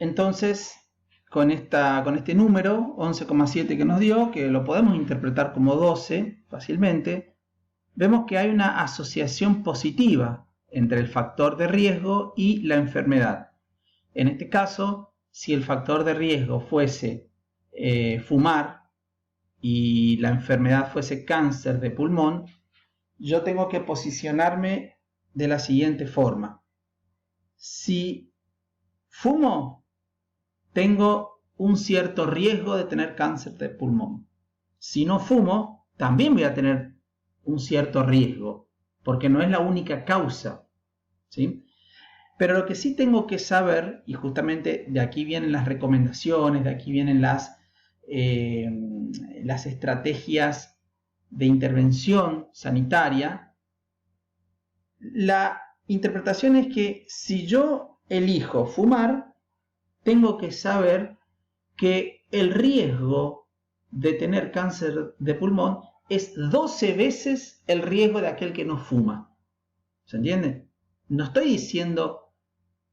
Entonces, con este número, 11,7 que nos dio, que lo podemos interpretar como 12 fácilmente, vemos que hay una asociación positiva entre el factor de riesgo y la enfermedad. En este caso, si el factor de riesgo fuese fumar y la enfermedad fuese cáncer de pulmón, yo tengo que posicionarme de la siguiente forma. Si fumo, tengo un cierto riesgo de tener cáncer de pulmón. Si no fumo, también voy a tener un cierto riesgo, porque no es la única causa, ¿sí? Pero lo que sí tengo que saber, y justamente de aquí vienen las recomendaciones, de aquí vienen las estrategias de intervención sanitaria, la interpretación es que si yo elijo fumar, tengo que saber que el riesgo de tener cáncer de pulmón es 12 veces el riesgo de aquel que no fuma. ¿Se entiende? No estoy diciendo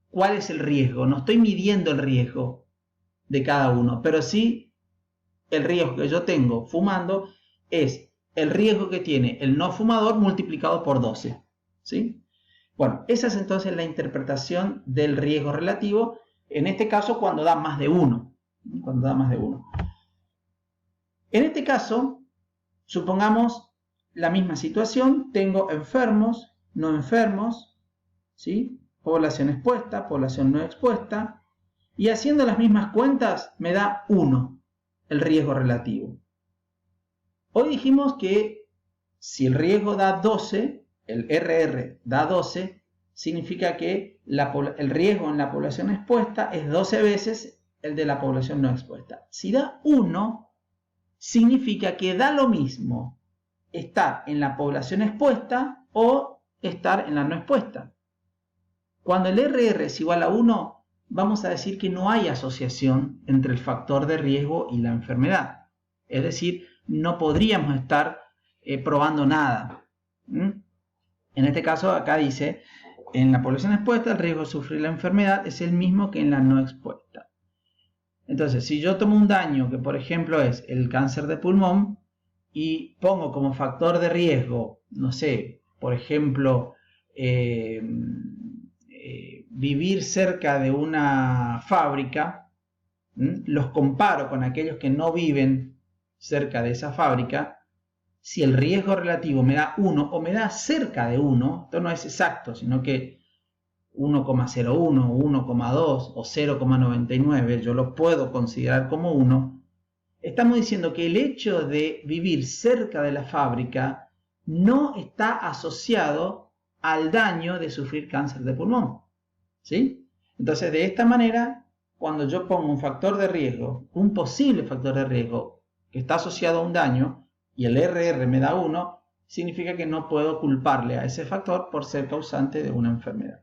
cuál es el riesgo, no estoy midiendo el riesgo de cada uno, pero sí el riesgo que yo tengo fumando es el riesgo que tiene el no fumador multiplicado por 12. ¿Sí? Bueno, esa es entonces la interpretación del riesgo relativo, en este caso cuando da más de 1. Cuando da más de 1. En este caso, supongamos la misma situación, tengo enfermos, no enfermos, ¿sí? Población expuesta, población no expuesta, y haciendo las mismas cuentas me da 1 el riesgo relativo. Hoy dijimos que si el riesgo da 12, el RR da 12, significa que el riesgo en la población expuesta es 12 veces el de la población no expuesta. Si da 1, significa que da lo mismo estar en la población expuesta o estar en la no expuesta. Cuando el RR es igual a 1, vamos a decir que no hay asociación entre el factor de riesgo y la enfermedad. Es decir, no podríamos estar probando nada. En este caso, acá dice, en la población expuesta el riesgo de sufrir la enfermedad es el mismo que en la no expuesta. Entonces, si yo tomo un daño que, por ejemplo, es el cáncer de pulmón y pongo como factor de riesgo, no sé, por ejemplo, vivir cerca de una fábrica, los comparo con aquellos que no viven cerca de esa fábrica, si el riesgo relativo me da 1 o me da cerca de 1, esto no es exacto, sino que 1,01, 1,2 o 0,99, yo lo puedo considerar como 1, estamos diciendo que el hecho de vivir cerca de la fábrica no está asociado al daño de sufrir cáncer de pulmón. ¿Sí? Entonces, de esta manera, cuando yo pongo un factor de riesgo, un posible factor de riesgo que está asociado a un daño, y el RR me da 1, significa que no puedo culparle a ese factor por ser causante de una enfermedad.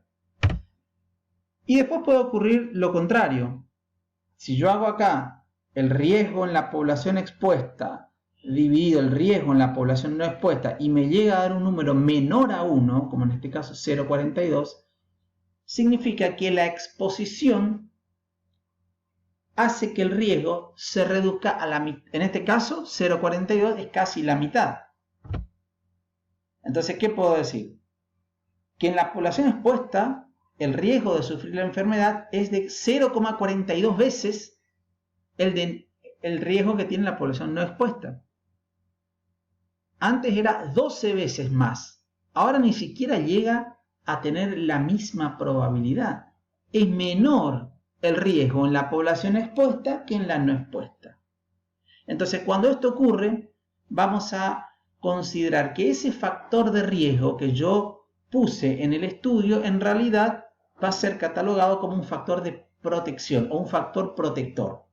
Y después puede ocurrir lo contrario. Si yo hago acá el riesgo en la población expuesta dividido el riesgo en la población no expuesta y me llega a dar un número menor a 1, como en este caso 0,42, significa que la exposición hace que el riesgo se reduzca a la mitad. En este caso, 0,42 es casi la mitad. Entonces, ¿qué puedo decir? Que en la población expuesta, el riesgo de sufrir la enfermedad es de 0,42 veces el riesgo que tiene la población no expuesta. Antes era 12 veces más. Ahora ni siquiera llega a tener la misma probabilidad. Es menor el riesgo en la población expuesta que en la no expuesta. Entonces, cuando esto ocurre, vamos a considerar que ese factor de riesgo que yo puse en el estudio, en realidad va a ser catalogado como un factor de protección o un factor protector.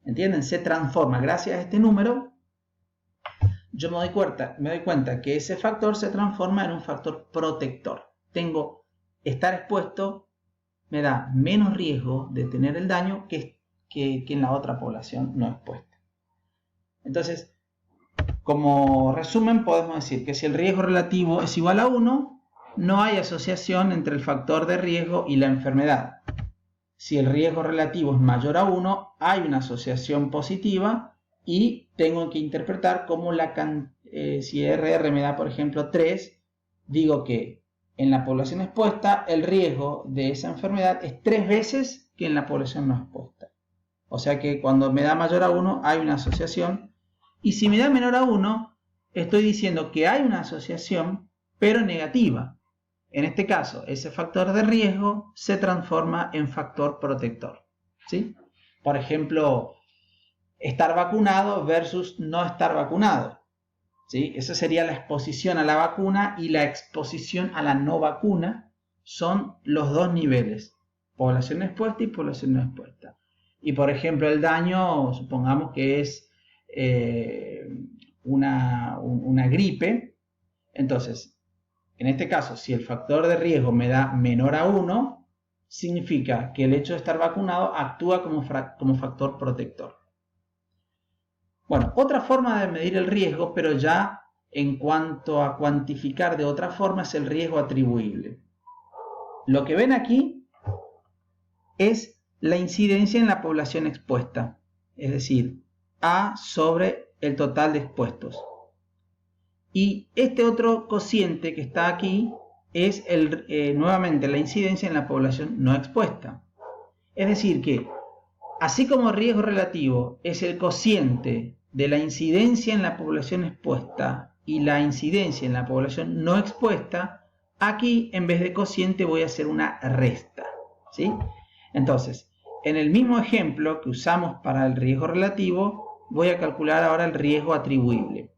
¿Entienden? Se transforma, gracias a este número, yo me doy cuenta que ese factor se transforma en un factor protector. Estar expuesto me da menos riesgo de tener el daño que en la otra población no expuesta. Entonces, como resumen, podemos decir que si el riesgo relativo es igual a 1, no hay asociación entre el factor de riesgo y la enfermedad. si el riesgo relativo es mayor a 1, hay una asociación positiva y tengo que interpretar como si RR me da, por ejemplo, 3, digo que en la población expuesta el riesgo de esa enfermedad es 3 veces que en la población no expuesta. O sea que cuando me da mayor a 1 hay una asociación, y si me da menor a 1, estoy diciendo que hay una asociación, pero negativa. En este caso, ese factor de riesgo se transforma en factor protector, ¿sí? Por ejemplo, estar vacunado versus no estar vacunado, ¿sí? Esa sería la exposición a la vacuna, y la exposición a la no vacuna son los dos niveles, población expuesta y población no expuesta. Y por ejemplo, el daño, supongamos que es una gripe. Entonces, en este caso, si el factor de riesgo me da menor a 1, significa que el hecho de estar vacunado actúa como factor protector. Bueno, otra forma de medir el riesgo, pero ya en cuanto a cuantificar de otra forma, es el riesgo atribuible. Lo que ven aquí es la incidencia en la población expuesta, es decir, A sobre el total de expuestos. Y este otro cociente que está aquí es nuevamente la incidencia en la población no expuesta. Es decir que, así como riesgo relativo es el cociente de la incidencia en la población expuesta y la incidencia en la población no expuesta, aquí en vez de cociente voy a hacer una resta, ¿sí? Entonces, en el mismo ejemplo que usamos para el riesgo relativo, voy a calcular ahora el riesgo atribuible.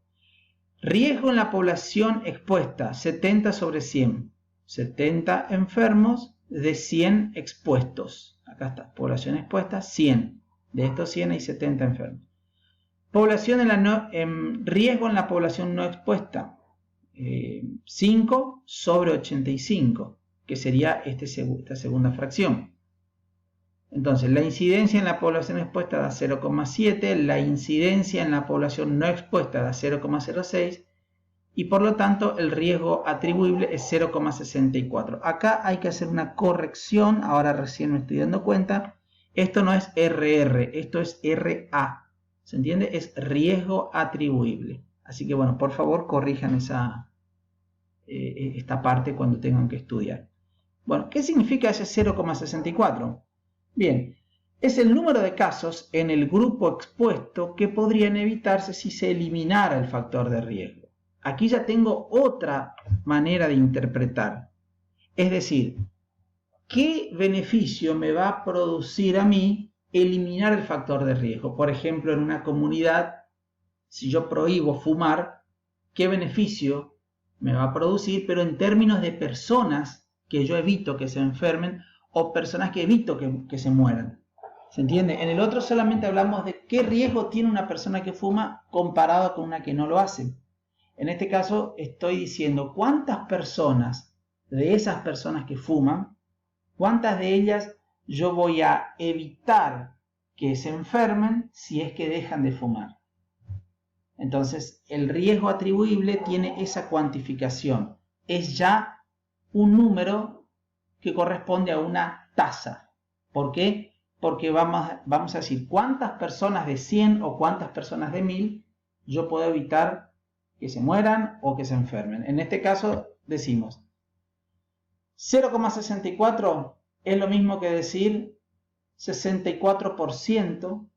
Riesgo en la población expuesta, 70 sobre 100. 70 enfermos de 100 expuestos. Acá está, población expuesta, 100. De estos 100 hay 70 enfermos. Población riesgo en la población no expuesta, 5 sobre 85, que sería esta segunda fracción. Entonces, la incidencia en la población expuesta da 0,7, la incidencia en la población no expuesta da 0,06, y por lo tanto el riesgo atribuible es 0,64. Acá hay que hacer una corrección, ahora recién me estoy dando cuenta. Esto no es RR, esto es RA. ¿Se entiende? Es riesgo atribuible. Así que bueno, por favor corrijan esta parte cuando tengan que estudiar. Bueno, ¿qué significa ese 0,64? Bien, es el número de casos en el grupo expuesto que podrían evitarse si se eliminara el factor de riesgo. Aquí ya tengo otra manera de interpretar. Es decir, ¿qué beneficio me va a producir a mí eliminar el factor de riesgo? Por ejemplo, en una comunidad, si yo prohíbo fumar, ¿qué beneficio me va a producir? Pero en términos de personas que yo evito que se enfermen o personas que evito que se mueran. ¿Se entiende? En el otro solamente hablamos de qué riesgo tiene una persona que fuma comparado con una que no lo hace. En este caso estoy diciendo cuántas personas de esas personas que fuman, cuántas de ellas yo voy a evitar que se enfermen si es que dejan de fumar. Entonces, el riesgo atribuible tiene esa cuantificación. Es ya un número que corresponde a una tasa. ¿Por qué? Porque vamos a decir cuántas personas de 100 o cuántas personas de 1000 yo puedo evitar que se mueran o que se enfermen. En este caso decimos 0,64 es lo mismo que decir 64%,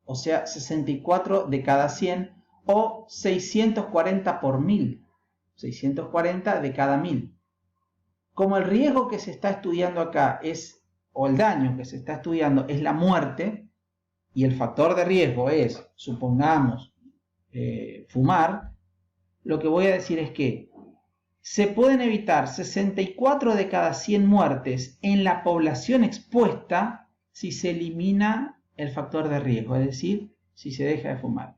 o sea 64 de cada 100, o 640 por 1000, 640 de cada 1000. Como el riesgo que se está estudiando acá o el daño que se está estudiando es la muerte, y el factor de riesgo es, supongamos, fumar, lo que voy a decir es que se pueden evitar 64 de cada 100 muertes en la población expuesta si se elimina el factor de riesgo, es decir, si se deja de fumar.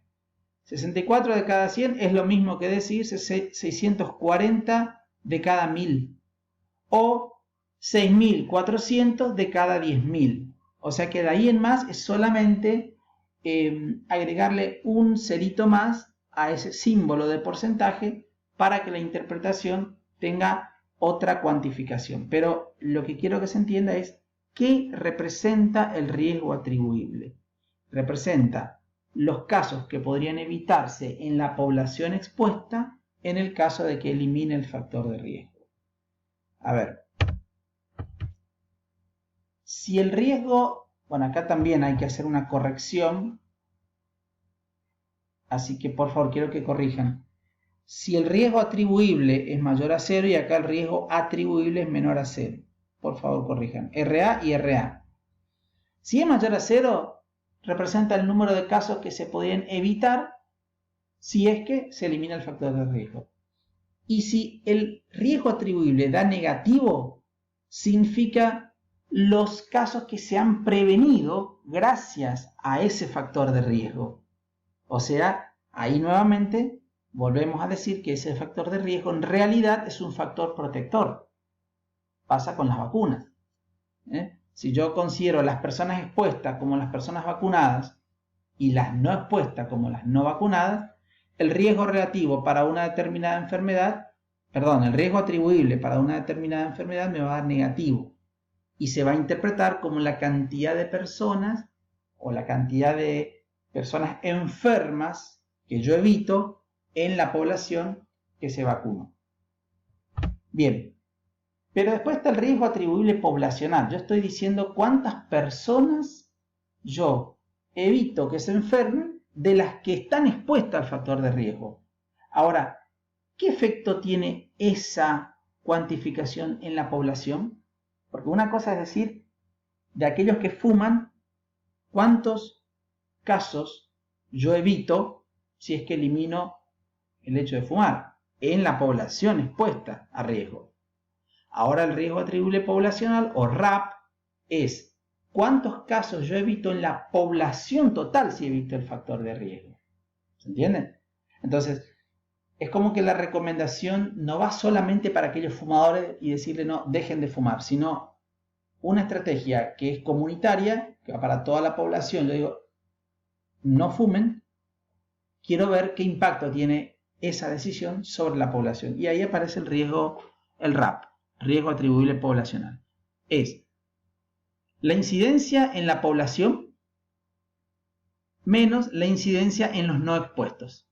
64 de cada 100 es lo mismo que decir 640 de cada 1000 o 6400 de cada 10.000. O sea que de ahí en más es solamente agregarle un cerito más a ese símbolo de porcentaje para que la interpretación tenga otra cuantificación. Pero lo que quiero que se entienda es ¿qué representa el riesgo atribuible? Representa los casos que podrían evitarse en la población expuesta en el caso de que elimine el factor de riesgo. A ver, si el riesgo, bueno, acá también hay que hacer una corrección, así que por favor quiero que corrijan. Si el riesgo atribuible es mayor a 0 y acá el riesgo atribuible es menor a 0. Por favor corrijan. RA y RA. Si es mayor a 0, representa el número de casos que se podrían evitar si es que se elimina el factor de riesgo. Y si el riesgo atribuible da negativo, significa los casos que se han prevenido gracias a ese factor de riesgo. O sea, ahí nuevamente volvemos a decir que ese factor de riesgo en realidad es un factor protector. Pasa con las vacunas. Si yo considero las personas expuestas como las personas vacunadas y las no expuestas como las no vacunadas, el riesgo relativo para una determinada enfermedad, el riesgo atribuible para una determinada enfermedad me va a dar negativo y se va a interpretar como la cantidad de personas o la cantidad de personas enfermas que yo evito en la población que se vacunó. Bien, pero después está el riesgo atribuible poblacional. Yo estoy diciendo cuántas personas yo evito que se enfermen de las que están expuestas al factor de riesgo. Ahora, ¿qué efecto tiene esa cuantificación en la población? Porque una cosa es decir, de aquellos que fuman, ¿cuántos casos yo evito si es que elimino el hecho de fumar en la población expuesta a riesgo? Ahora el riesgo atribuible poblacional o RAP es cuántos casos yo evito en la población total si evito el factor de riesgo. ¿Se entiende? Entonces, es como que la recomendación no va solamente para aquellos fumadores y decirle no, dejen de fumar, sino una estrategia que es comunitaria, que va para toda la población. Yo digo, no fumen, quiero ver qué impacto tiene esa decisión sobre la población. Y ahí aparece el riesgo, el RAP, riesgo atribuible poblacional. Es la incidencia en la población menos la incidencia en los no expuestos.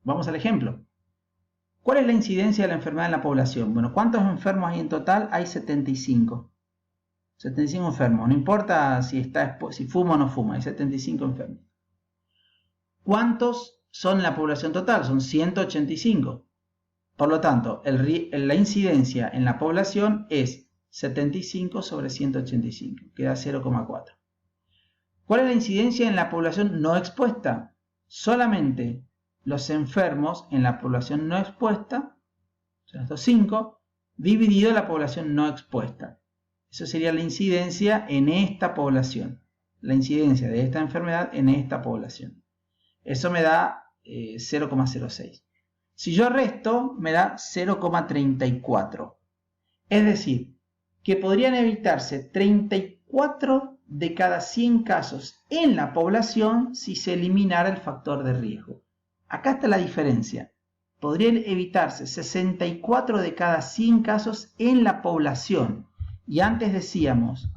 Vamos al ejemplo. ¿Cuál es la incidencia de la enfermedad en la población? Bueno, ¿cuántos enfermos hay en total? Hay 75. 75 enfermos. No importa si fuma o no fuma, hay 75 enfermos. ¿Cuántos son en la población total? Son 185. Por lo tanto, la incidencia en la población es 75 sobre 185. Queda 0,4. ¿Cuál es la incidencia en la población no expuesta? Solamente los enfermos en la población no expuesta, son estos 5, dividido la población no expuesta. Eso sería la incidencia en esta población. La incidencia de esta enfermedad en esta población. Eso me da 0,06. Si yo resto, me da 0,34. Es decir, que podrían evitarse 34 de cada 100 casos en la población si se eliminara el factor de riesgo. Acá está la diferencia. Podrían evitarse 64 de cada 100 casos en la población. Y antes decíamos,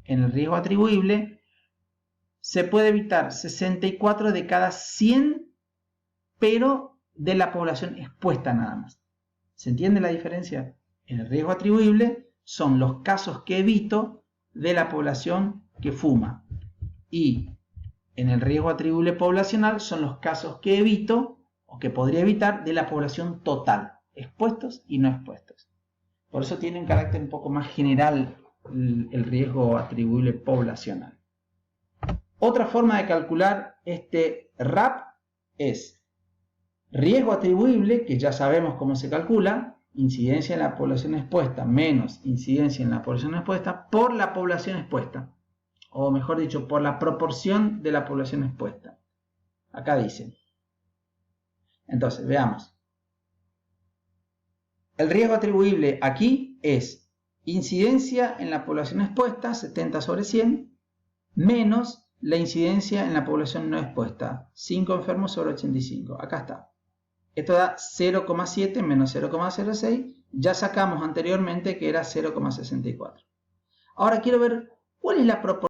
en el riesgo atribuible, se puede evitar 64 de cada 100, pero de la población expuesta nada más. ¿Se entiende la diferencia? En el riesgo atribuible son los casos que evito de la población que fuma. Y en el riesgo atribuible poblacional son los casos que evito o que podría evitar de la población total, expuestos y no expuestos. Por eso tiene un carácter un poco más general el riesgo atribuible poblacional. Otra forma de calcular este RAP es riesgo atribuible, que ya sabemos cómo se calcula, incidencia en la población expuesta menos incidencia en la población expuesta por la población expuesta. O mejor dicho, por la proporción de la población expuesta. Acá dice. Entonces, veamos. El riesgo atribuible aquí es incidencia en la población expuesta, 70 sobre 100, menos la incidencia en la población no expuesta, 5 enfermos sobre 85. Acá está. Esto da 0,7 menos 0,06. Ya sacamos anteriormente que era 0,64. Ahora quiero ver cuál es la proporción